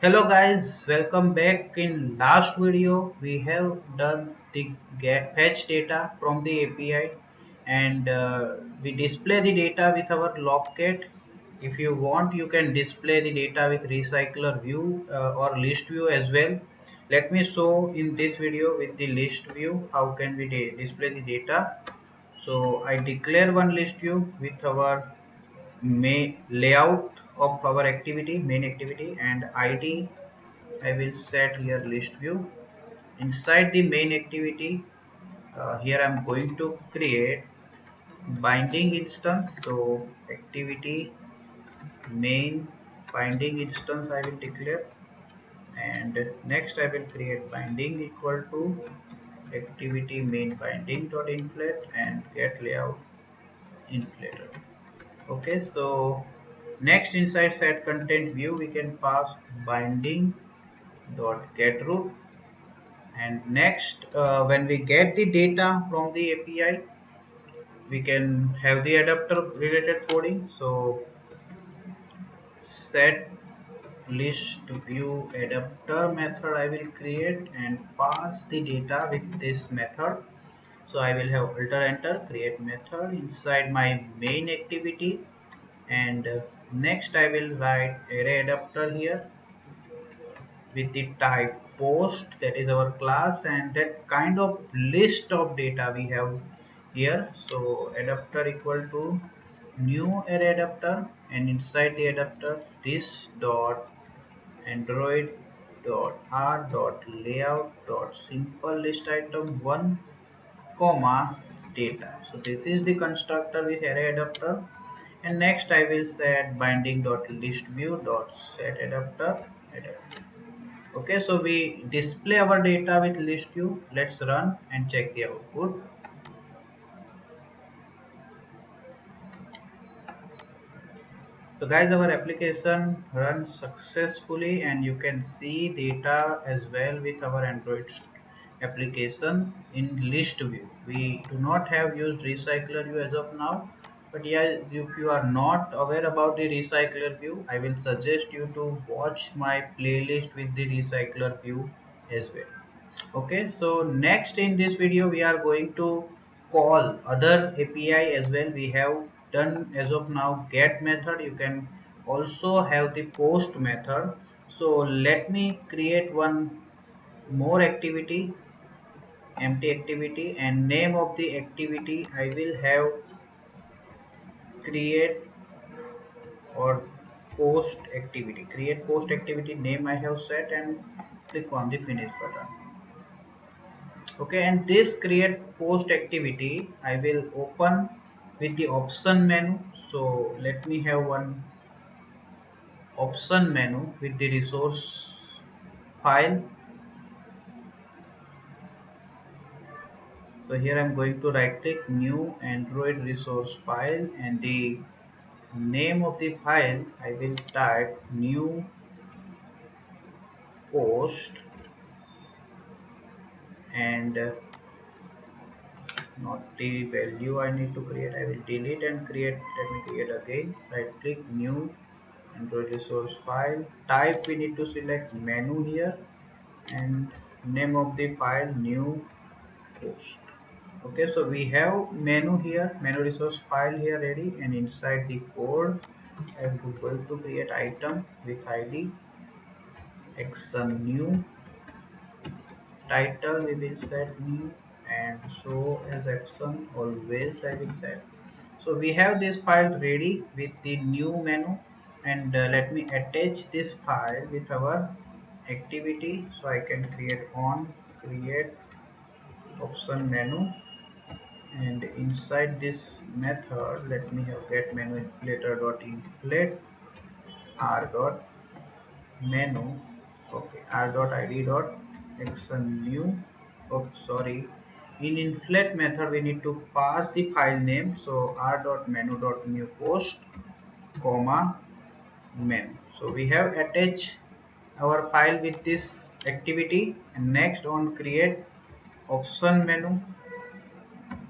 Hello guys, welcome back. In last video we have done the fetch data from the API and we display the data with our Logcat. If you want you can display the data with recycler view or list view as well. Let me show in this video with the list view how can we display the data. So I declare one list view with our layout of our activity, main activity, and ID I will set here list view. Inside the main activity, here I'm going to create binding instance. So activity main binding instance I will declare, and next I will create binding equal to activity main binding dot inflate and get layout inflator. Okay, so next inside set content view we can pass binding dot get root, and next when we get the data from the API we can have the adapter related coding. So set list view adapter method I will create and pass the data with this method. So I will have alter enter create method inside my main activity, and next I will write array adapter here with the type post, that is our class, and that kind of list of data we have here. So adapter equal to new array adapter, and inside the adapter this dot android dot r dot layout dot simple list item 1 comma data. So this is the constructor with array adapter, and next I will set binding dot list view dot set adapter. Okay, so we display our data with list view. Let's run and check the output. So guys, our application runs successfully and you can see data as well with our Android application in list view. We do not have used recycler view as of now, but yeah, if you are not aware about the recycler view, I will suggest you to watch my playlist with the recycler view as well. Okay, so next in this video we are going to call other API as well. We have done as of now get method. You can also have the post method. So let me create one more activity, empty activity, and name of the activity I will have create or post activity name I have set, and click on the finish button. Okay, and this create post activity I will open with the option menu. So let me have one option menu with the resource file. So here I'm going to right click new Android resource file, and the name of the file I will type new post, and not the value I need to create, I will delete and create. Let me create again. Right click new Android resource file, type we need to select menu here, and name of the file new post. Okay, so we have menu here, menu resource file here ready, and inside the code I am going to create item with ID action new, title we will set new, and show as action always I will set. So we have this file ready with the new menu, and let me attach this file with our activity. So I can create on create option menu, and inside this method let me have get menu inflator dot inflate r dot menu. Okay, r dot id dot action new. Oh sorry, in inflate method we need to pass the file name. So r dot menu dot new post comma menu. So we have attached our file with this activity, and next on create option menu,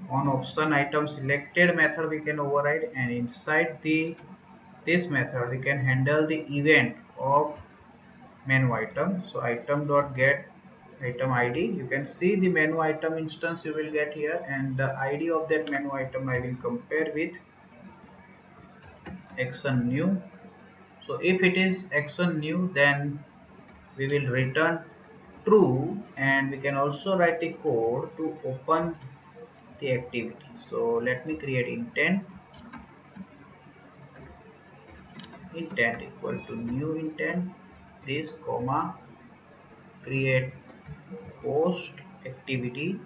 on option item selected method we can override, and inside the this method we can handle the event of menu item. So item dot get item id. You can see the menu item instance you will get here, and the id of that menu item I will compare with action new. So if it is action new, then we will return true, and we can also write the code to open the activity. So let me create intent equal to new intent this comma create post activity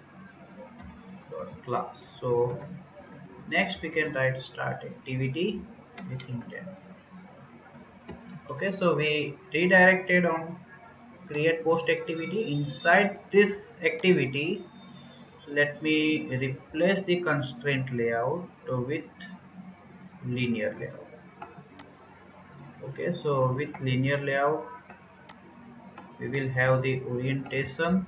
dot class. So next we can write start activity with intent. Okay, so we redirected on create post activity. Inside this activity, let me replace the constraint layout with linear layout. Okay, so with linear layout we will have the orientation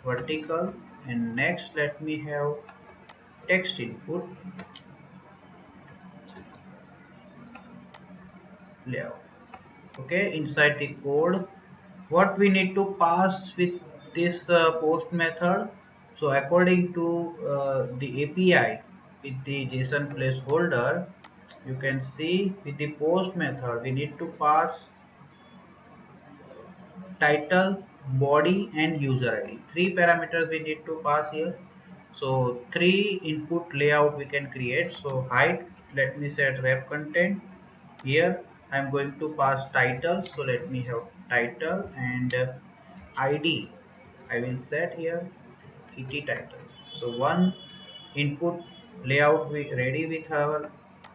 vertical, and next let me have text input layout. Okay, inside the code what we need to pass with this post method. So according to the API with the JSON placeholder, you can see with the post method we need to pass title, body and user ID. Three parameters we need to pass here. So three input layout we can create. So height, let me set wrap content. Here I am going to pass title. So let me have title, and ID I will set here et title. So one input layout we ready with our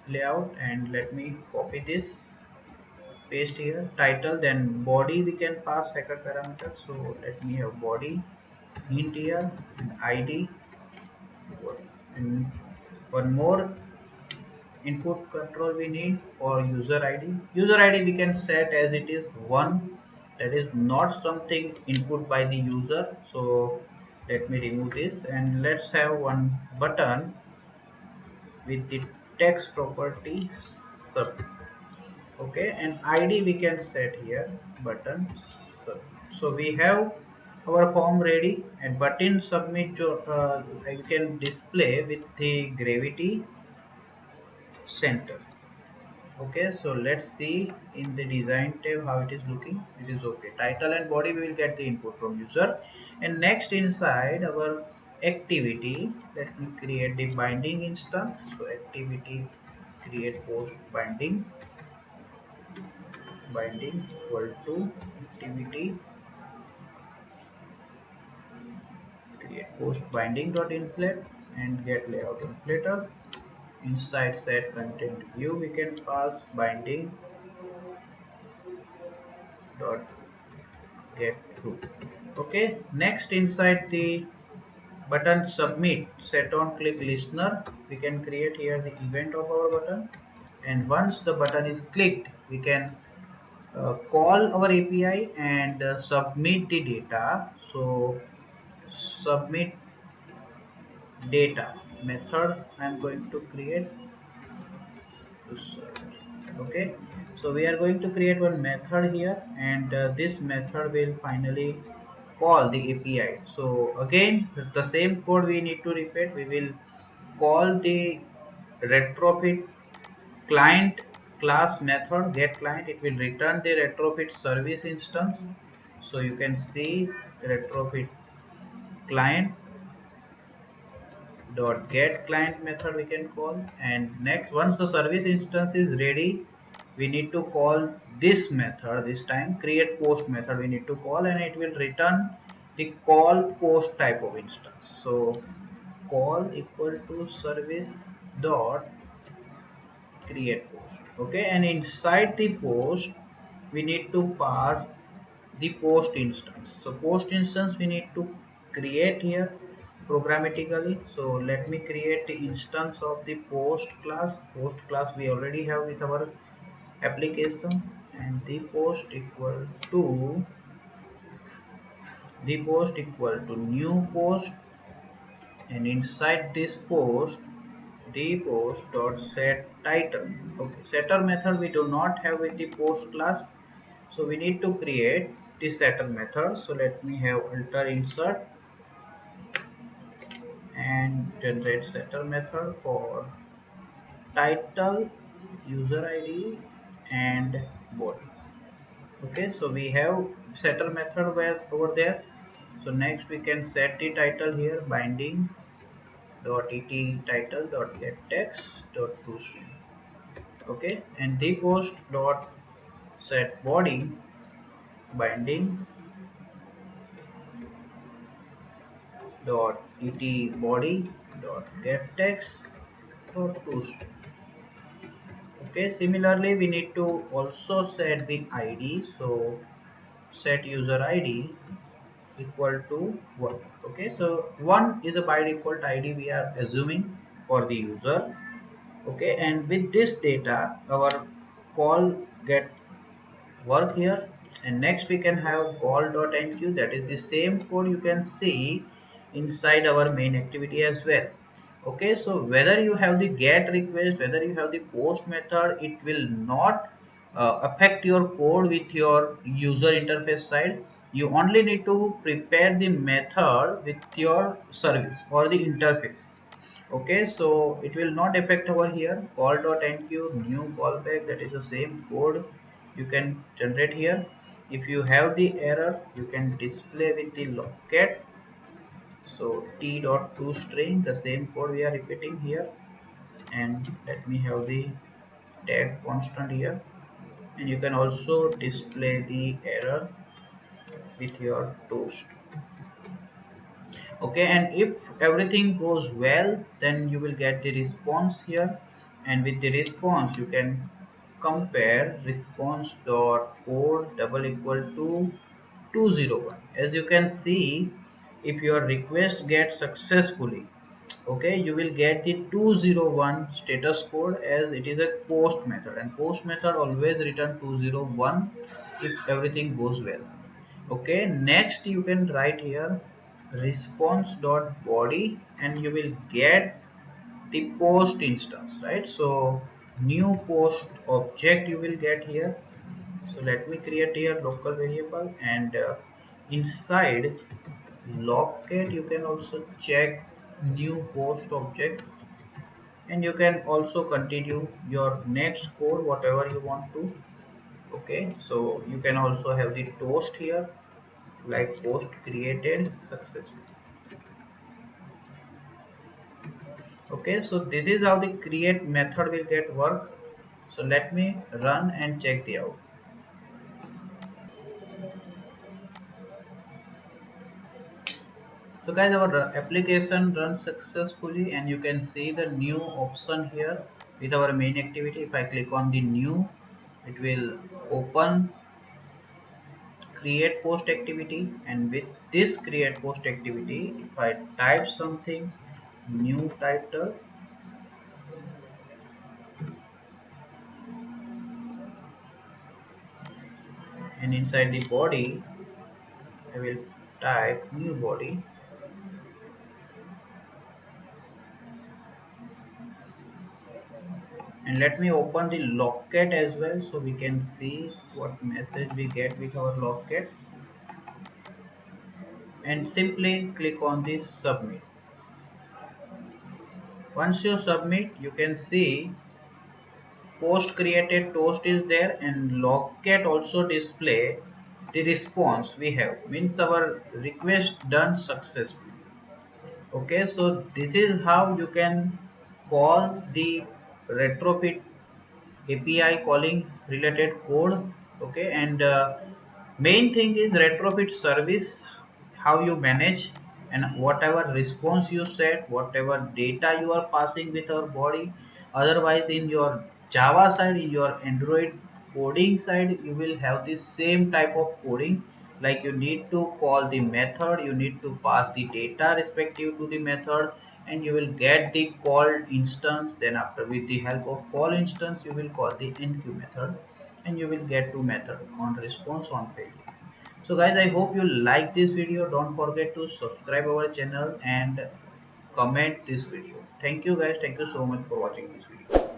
layout, and let me copy this paste here title. Then body we can pass second parameter. So let me have body int here and id, and one more input control we need for user id. User id we can set as it is one, that is not something input by the user. So let me remove this, and let's have one button with the text property sub. Okay, and id we can set here button sub. So we have our form ready, and button submit you can display with the gravity center. Okay, so let's see in the design tab how it is looking. It is okay. Title and body we will get the input from user. And next inside our activity, let me create the binding instance. So activity create post binding equal to activity create post binding dot inflate and get layout inflator. Inside set content view we can pass binding dot get through. Okay, next inside the button submit set on click listener, we can create here the event of our button, and once the button is clicked we can call our API and submit the data. So submit data method I am going to create to serve. Okay, so we are going to create one method here, and this method will finally call the API. So again the same code we need to repeat. We will call the retrofit client class method get client. It will return the retrofit service instance. So you can see retrofit client dot get client method we can call. And next, once the service instance is ready, we need to call this method. This time create post method we need to call, and it will return the call post type of instance. So call equal to service dot create post. Okay, and inside the post we need to pass the post instance. So post instance we need to create here programmatically. So let me create the instance of the post class. Post class we already have with our application, and the post equal to new post, and inside this post the post dot set title. Okay, setter method we do not have with the post class. So we need to create the setter method. So let me have alter insert and generate setter method for title, user ID and body. Okay, so we have setter method where over there. So next we can set the title here, binding dot et title dot get text dot toString. Okay, and the post dot set body, binding dot et body dot get text dot toString. Okay, similarly we need to also set the id. So set user id equal to 1. Okay, so 1 is a by default id we are assuming for the user. Okay, and with this data our call get work here. And next we can have call.enqueue, that is the same code you can see inside our main activity as well. Okay, so whether you have the get request, whether you have the post method, it will not affect your code with your user interface side. You only need to prepare the method with your service or the interface. Okay, so it will not affect over here. Call.enqueue new callback, that is the same code you can generate here. If you have the error, you can display with the logcat. So t.toString, the same code we are repeating here. And let me have the tag constant here, and you can also display the error with your toast. Okay, and if everything goes well, then you will get the response here. And with the response you can compare response dot code double equal to 201. As you can see, if your request gets successfully, okay, you will get the 201 status code, as it is a post method, and post method always return 201 if everything goes well. Okay, next you can write here response dot body, and you will get the post instance, right? So new post object you will get here. So let me create here local variable, and inside logcat you can also check new post object, and you can also continue your next code whatever you want to. Okay, so you can also have the toast here, like post created successfully. Okay, so this is how the create method will get work. So let me run and check the out. So guys, our application runs successfully, and you can see the new option here with our main activity. If I click on the new, it will open create post activity, and with this create post activity, if I type something new title, and inside the body I will type new body, and let me open the logcat as well so we can see what message we get with our logcat, and simply click on this submit. Once you submit, you can see post created toast is there, and logcat also display the response we have, means our request done successfully. Okay, so this is how you can call the retrofit API calling related code. Okay, and main thing is retrofit service, how you manage, and whatever response you set, whatever data you are passing with our body. Otherwise in your Java side, in your Android coding side, you will have the same type of coding, like you need to call the method, you need to pass the data respective to the method, and you will get the called instance. Then after, with the help of call instance, you will call the enqueue method, and you will get two method on response, on failure. So guys, I hope you like this video. Don't forget to subscribe our channel and comment this video. Thank you guys, thank you so much for watching this video.